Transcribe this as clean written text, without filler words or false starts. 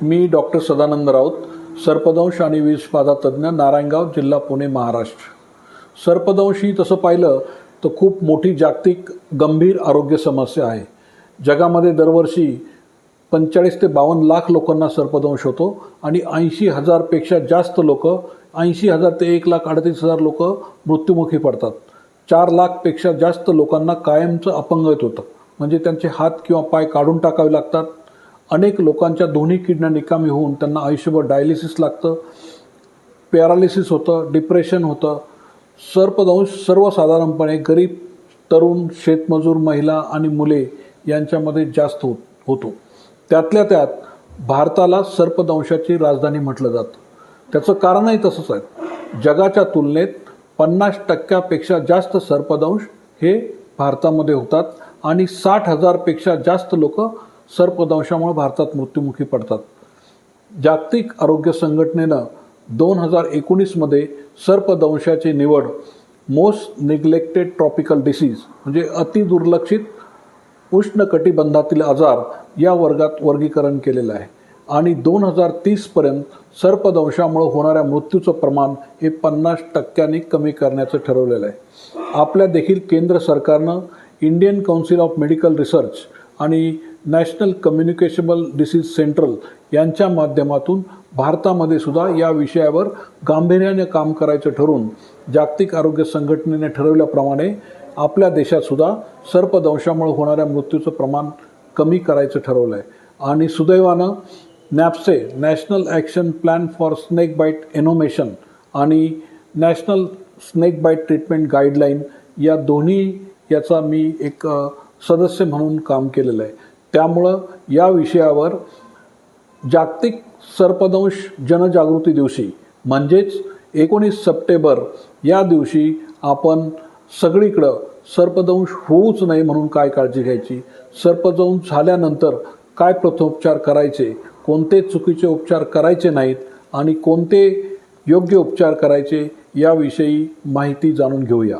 मी doctor Sadanand Raut, सर्पदंश आणि विषबाधा तज्ज्ञ, नारायणगाव, जिल्हा पुणे, महाराष्ट्र। सर्पदंश ही तसं पाहिलं तर खूप मोठी जागतिक गंभीर आरोग्य समस्या आहे। जगामध्ये दरवर्षी 45 ते 52 लाख लोकांना सर्पदंश होतो आणि 80,000 पेक्षा जास्त लोक 80,000 ते 1,38,000 लोक मृत्युमुखी पडतात। 4 लाख पेक्षा जास्त लोकांना कायमचं अपंगत्व होतं, म्हणजे त्यांचे हात किंवा पाय काढून टाकावे लागतात। अनेक लोकांच्या दोन्ही किडण्या निकामी होऊन त्यांना आयुष्यभर डायलिसिस लागतं, पॅरालिसिस होतं, डिप्रेशन होतं। सर्पदंश सर्वसाधारणपणे गरीब, तरुण, शेतमजूर, महिला आणि मुले यांच्यामध्ये जास्त होतो। त्यातल्या त्यात भारताला सर्पदंशाची राजधानी म्हटलं जातं। त्याचं कारणही तसंच आहे। जगाच्या तुलनेत 50% जास्त सर्पदंश हे भारतामध्ये होतात आणि 60,000 पेक्षा जास्त लोक सर्पदंशामुळे भारतात मृत्युमुखी पडतात। जागतिक आरोग्य संघटनेनं 2019 मध्ये सर्पदंशाची निवड मोस्ट निग्लेक्टेड ट्रॉपिकल डिसीज म्हणजे अतिदुर्लक्षित उष्णकटिबंधातील आजार या वर्गात वर्गीकरण केलेलं आहे आणि 2030 पर्यंत सर्पदंशामुळे होणाऱ्या मृत्यूचं प्रमाण हे 50% कमी करण्याचं ठरवलेलं आहे। आपल्या देखील केंद्र सरकारनं Indian council of medical research आणि नॅशनल कम्युनिकेशबल डिसीज सेंट्रल यांच्या माध्यमातून भारतामध्ये सुद्धा या विषयावर गांभीर्याने काम करायचं ठरवून जागतिक आरोग्य संघटनेने ठरवल्याप्रमाणे आपल्या देशात सुद्धा सर्पदंशामुळे होणाऱ्या मृत्यूचं प्रमाण कमी करायचं ठरवलं आहे। आणि सुदैवानं NAPSE national action plan for snake bite envenomation आणि national snake bite treatment guideline या दोन्ही याचा मी एक सदस्य म्हणून काम केलेलं आहे। त्यामुळं या विषयावर जागतिक सर्पदंश जनजागृती दिवशी म्हणजेच 19 सप्टेंबर या दिवशी आपण सगळीकडं सर्पदंश होऊच नये म्हणून काय काळजी घ्यायची, सर्पदंश झाल्यानंतर काय प्रथमोपचार करायचे, कोणते चुकीचे उपचार करायचे नाहीत आणि कोणते योग्य उपचार करायचे याविषयी माहिती जाणून घेऊया।